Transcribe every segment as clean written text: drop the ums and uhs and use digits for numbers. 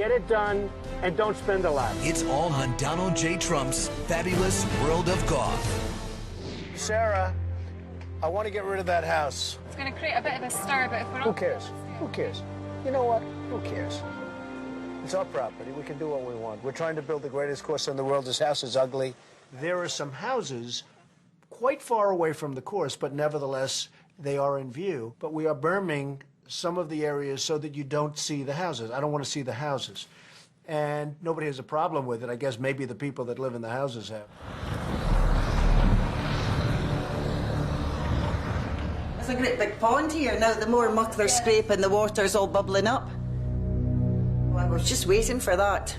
get it done, and don't spend a lot. It's all on Donald J. Trump's fabulous world of golf. Sarah, I want to get rid of that house. It's going to create a bit of a stir, but if we're not... Who cares? Who cares? You know what? Who cares? It's our property. We can do what we want. We're trying to build the greatest course in the world. This house is ugly. There are some houses quite far away from the course, but nevertheless, they are in view. But we are berming some of the areas so that you don't see the houses. I don't want to see the houses. And nobody has a problem with it. I guess maybe the people that live in the houses have. There's a great big pond here. Now the more muck they're scraping, the water's all bubbling up. Well, I was just waiting for that.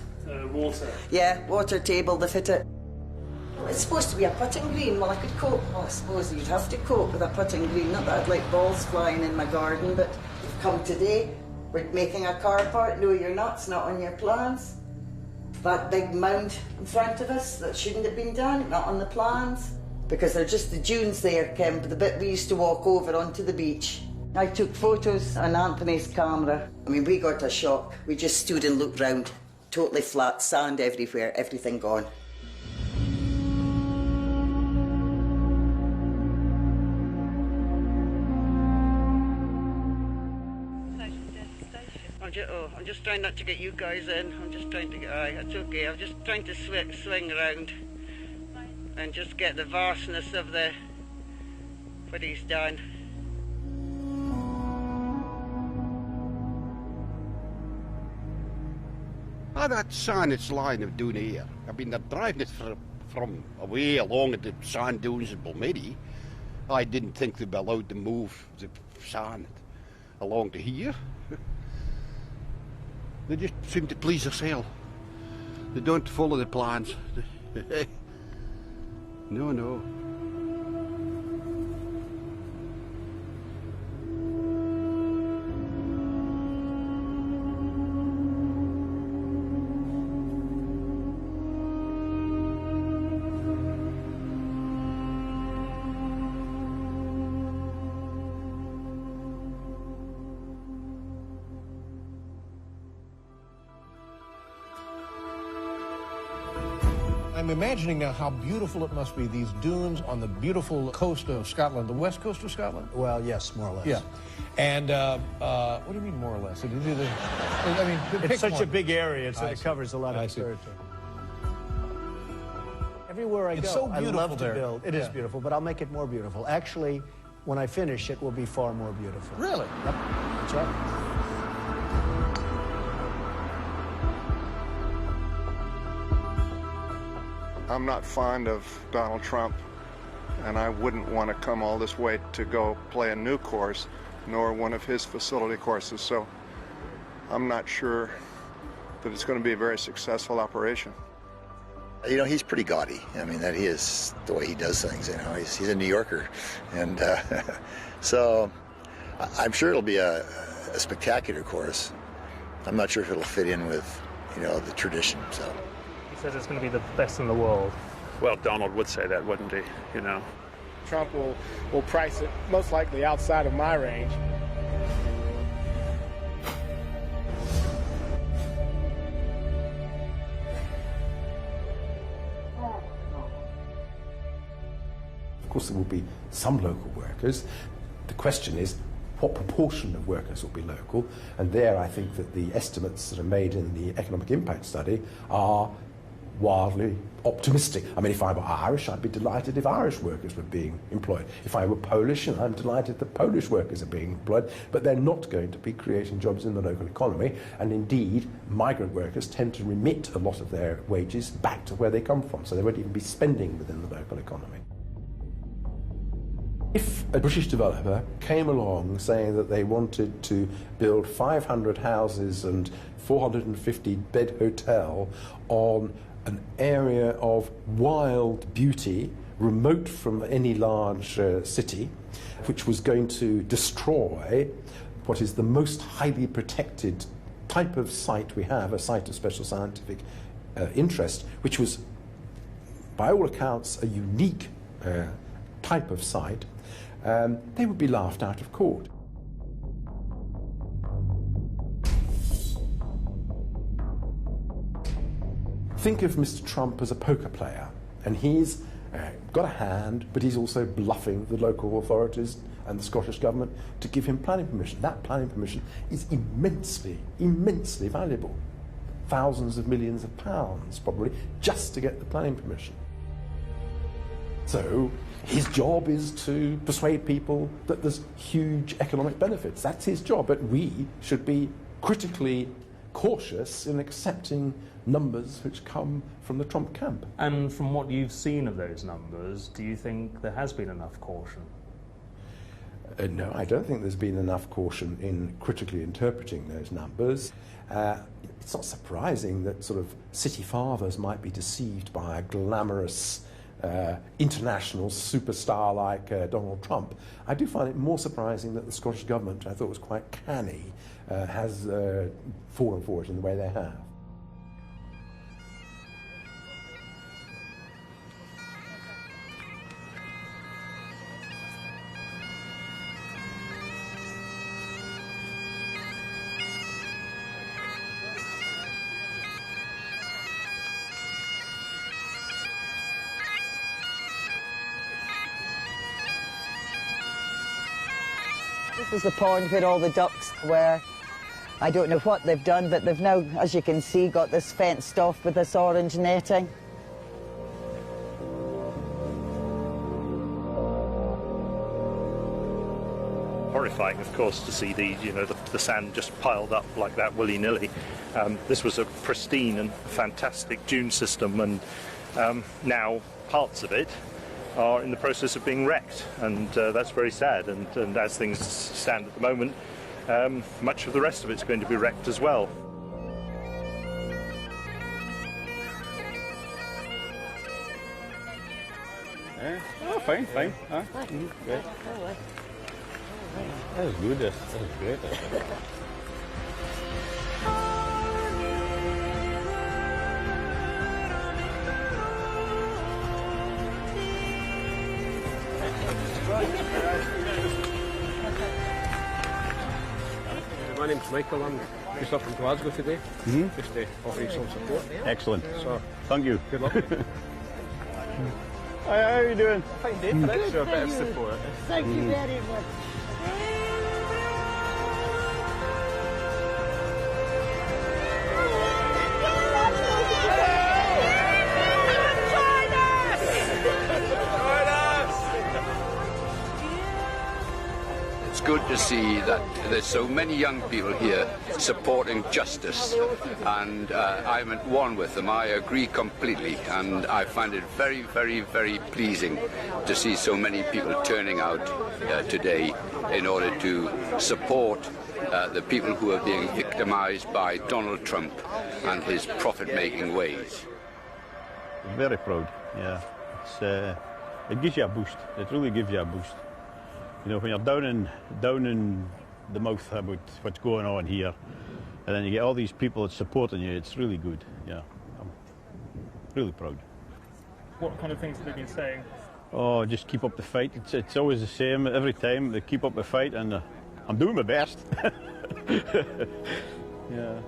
Water? Yeah, water table to fit it. Well, it's supposed to be a putting green. Well, I could cope. Well, I suppose you'd have to cope with a putting green. Not that I'd like balls flying in my garden, but you've come today. We're making a car park. No, you're not. It's not on your plans. That big mound in front of us that shouldn't have been done, not on the plans. Because they're just the dunes there, Kim, the bit we used to walk over onto the beach. I took photos on Anthony's camera. I mean, we got a shock. We just stood and looked round. Totally flat, sand everywhere, everything gone. I'm just trying not to get you guys in. I'm just trying to get... it's okay. I'm just trying to swing around and just get the vastness of what he's done. Oh, that sand it's lying down here. I mean, they're driving it from away along at the sand dunes in Balmedy. I didn't think they'd be allowed to move the sand along to here. They just seem to please themselves. They don't follow the plans. No. I'm imagining now how beautiful it must be, these dunes on the beautiful coast of Scotland, the west coast of Scotland? Well, yes, more or less. Yeah. And what do you mean more or less? It's such a big area, it covers a lot of territory. Everywhere I go, so I love to there. build. It is beautiful, but I'll make it more beautiful. Actually, when I finish, it will be far more beautiful. Really? Yep, that's right. I'm not fond of Donald Trump, and I wouldn't want to come all this way to go play a new course, nor one of his facility courses, so I'm not sure that it's going to be a very successful operation. You know, he's pretty gaudy. I mean, that he is the way he does things, you know. He's a New Yorker. And so I'm sure it'll be a spectacular course. I'm not sure if it'll fit in with, you know, the tradition, so. He says it's going to be the best in the world. Well, Donald would say that, wouldn't he? You know. Trump will price it most likely outside of my range. Of course, there will be some local workers. The question is, what proportion of workers will be local? And there, I think that the estimates that are made in the economic impact study are wildly optimistic. I mean, if I were Irish, I'd be delighted if Irish workers were being employed. If I were Polish, I'm delighted that Polish workers are being employed, but they're not going to be creating jobs in the local economy. And indeed, migrant workers tend to remit a lot of their wages back to where they come from, so they won't even be spending within the local economy. If a British developer came along saying that they wanted to build 500 houses and 450-bed hotel on an area of wild beauty, remote from any large city, which was going to destroy what is the most highly protected type of site we have, a site of special scientific interest, which was, by all accounts, a unique type of site, they would be laughed out of court. think of Mr. Trump as a poker player, and he's got a hand, but he's also bluffing the local authorities and the Scottish Government to give him planning permission. That planning permission is immensely, immensely valuable. Thousands of millions of pounds, probably, just to get the planning permission. So his job is to persuade people that there's huge economic benefits. That's his job, but we should be critically cautious in accepting numbers which come from the Trump camp. And from what you've seen of those numbers, do you think there has been enough caution? No, I don't think there's been enough caution in critically interpreting those numbers. It's not surprising that sort of city fathers might be deceived by a glamorous international superstar like Donald Trump. I do find it more surprising that the Scottish Government, I thought was quite canny, has fallen for it in the way they have. This is the pond where all the ducks were. I don't know what they've done, but they've now, as you can see, got this fenced off with this orange netting. Horrifying, of course, to see the sand just piled up like that willy-nilly. This was a pristine and fantastic dune system, and now parts of it are in the process of being wrecked, and that's very sad. And as things stand at the moment, much of the rest of it's going to be wrecked as well. Oh, fine. Huh? Great. That was good. That was great. My name's Michael. I'm just up from Glasgow today, just to offer you some support. Excellent. So, thank you. good luck. Hi, how are you doing? Fine, Dave. Thanks for a bit of support. Thank you very much. It's good to see that there's so many young people here supporting justice, and I'm at one with them. I agree completely, and I find it very, very, very pleasing to see so many people turning out today in order to support the people who are being victimized by Donald Trump and his profit-making ways. Very proud, yeah. It gives you a boost. It really gives you a boost. You know, when you're down in the mouth about what's going on here, and then you get all these people that's supporting you, it's really good. Yeah, I'm really proud. What kind of things have they been saying? Oh, just keep up the fight. It's always the same every time. They keep up the fight, and I'm doing my best. Yeah.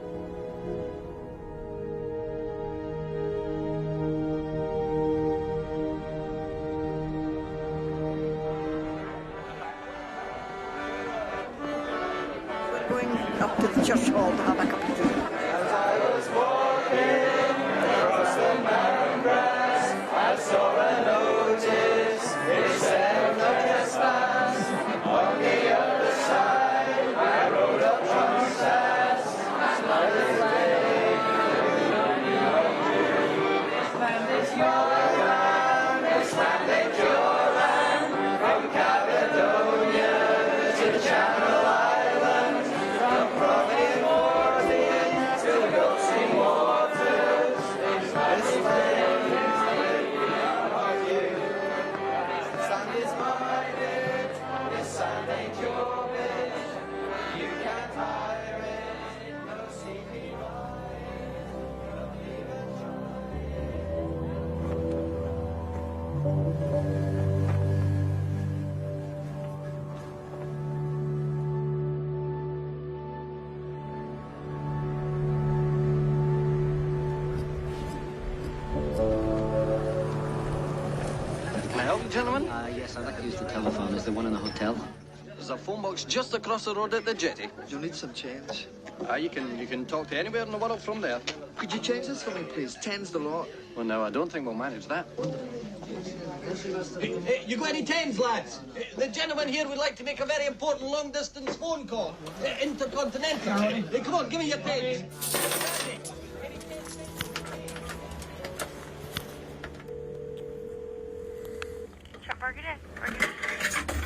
Going up to the church hall to have a cup of tea. As I was walking across the barren grass, I saw a notice. It said no trespass. On the other side, I rode up Trump's ass. Smiling away. This land is your land. This land ain't your land. From Caledonia to Channel Island. From Providence gentlemen? Yes, I'd like to use the telephone. Is there one in the hotel? There's a phone box just across the road at the jetty. You'll need some change. You can talk to anywhere in the world from there. Could you change this for me, please? 10's the lot. Well, no, I don't think we'll manage that. You got any tens, lads? The gentleman here would like to make a very important long-distance phone call. Intercontinental. Come on, give me your tens.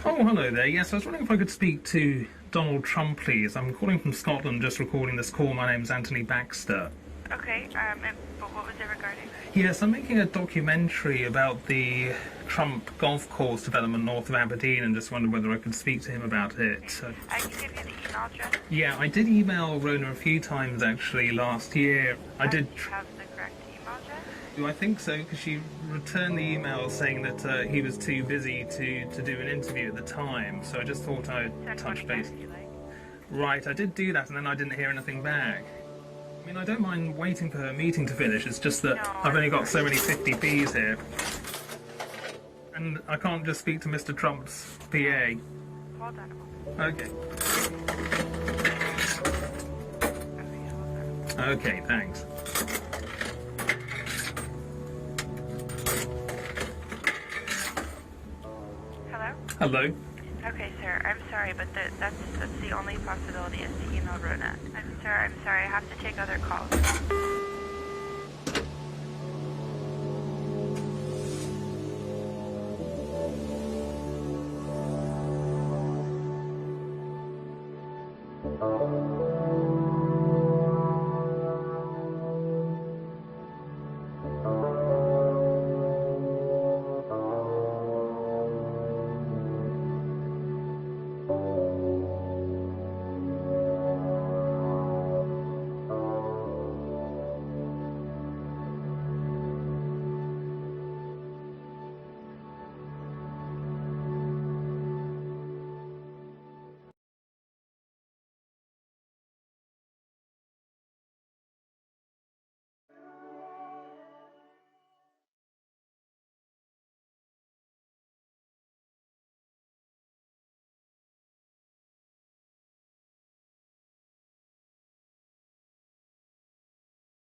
Oh, hello there. Yes, I was wondering if I could speak to Donald Trump, please. I'm calling from Scotland, just recording this call. My name's Anthony Baxter. Okay, but what was it regarding? Yes, I'm making a documentary about the Trump golf course development north of Aberdeen and just wondered whether I could speak to him about it. I can give you the email address. Yeah, I did email Rona a few times, actually, last year. I did... Do you have the correct email address? I think so, because she returned the email saying that he was too busy to do an interview at the time, so I just thought I'd touch base. Right, I did do that, and then I didn't hear anything back. I mean, I don't mind waiting for her meeting to finish, it's just that I've only got so many 50p's here. And I can't just speak to Mr. Trump's PA. Hold on a moment. Okay. Okay, thanks. Hello? Hello? Okay, sir, I'm sorry, but that's the only possibility is to email Rona. I'm sorry, I have to take other calls.